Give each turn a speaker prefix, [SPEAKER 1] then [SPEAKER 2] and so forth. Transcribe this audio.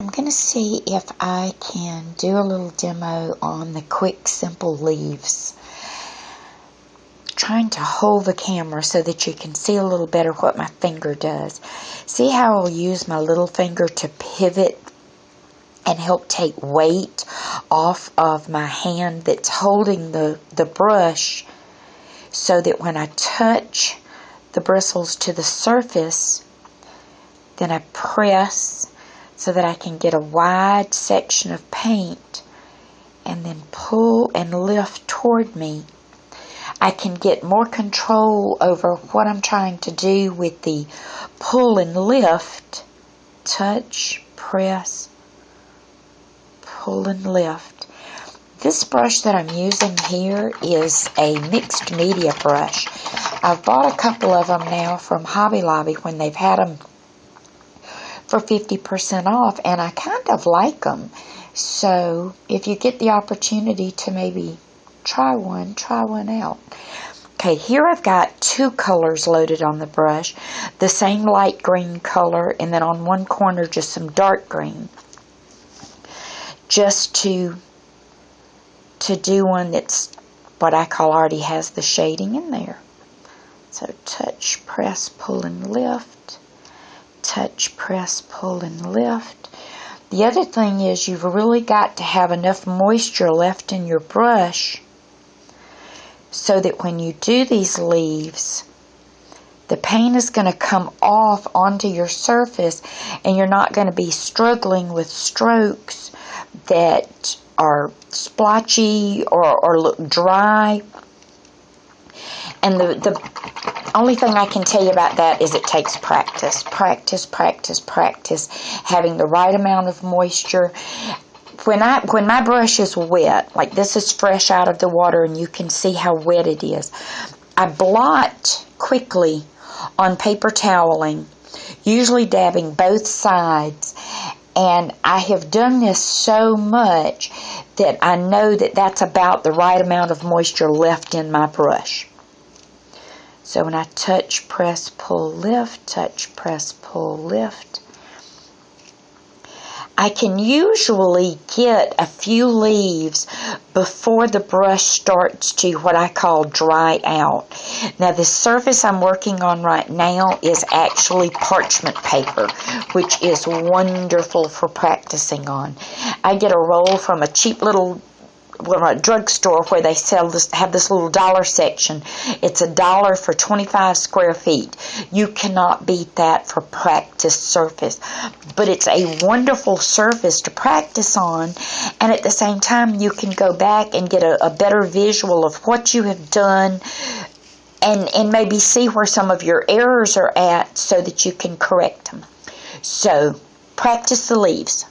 [SPEAKER 1] I'm going to see if I can do a little demo on the quick, simple leaves. Trying to hold the camera so that you can see a little better what my finger does. See how I'll use my little finger to pivot and help take weight off of my hand that's holding the brush, so that when I touch the bristles to the surface, then I press so that I can get a wide section of paint and then pull and lift toward me. I can get more control over what I'm trying to do with the pull and lift. Touch, press, pull and lift. This brush that I'm using here is a mixed media brush. I've bought a couple of them now from Hobby Lobby when they've had them for 50% off, and I kind of like them. So if you get the opportunity to maybe try one out. Okay, here I've got two colors loaded on the brush. The same light green color, and then on one corner just some dark green. Just to do one that's what I call already has the shading in there. So touch, press, pull, and lift. Touch, press, pull, and lift. The other thing is you've really got to have enough moisture left in your brush so that when you do these leaves, the paint is going to come off onto your surface and you're not going to be struggling with strokes that are splotchy or look dry. And the only thing I can tell you about that is it takes practice. Practice, having the right amount of moisture. When my brush is wet, like this is fresh out of the water and you can see how wet it is, I blot quickly on paper toweling, usually dabbing both sides. And I have done this so much that I know that that's about the right amount of moisture left in my brush. So when I touch, press, pull, lift, touch, press, pull, lift, I can usually get a few leaves before the brush starts to what I call dry out. Now the surface I'm working on right now is actually parchment paper, which is wonderful for practicing on. I get a roll from a cheap little a drugstore where they have this little dollar section. It's $1 for 25 square feet. You cannot beat that for practice surface. But it's a wonderful surface to practice on, and at the same time you can go back and get a better visual of what you have done and maybe see where some of your errors are at so that you can correct them. So practice the leaves.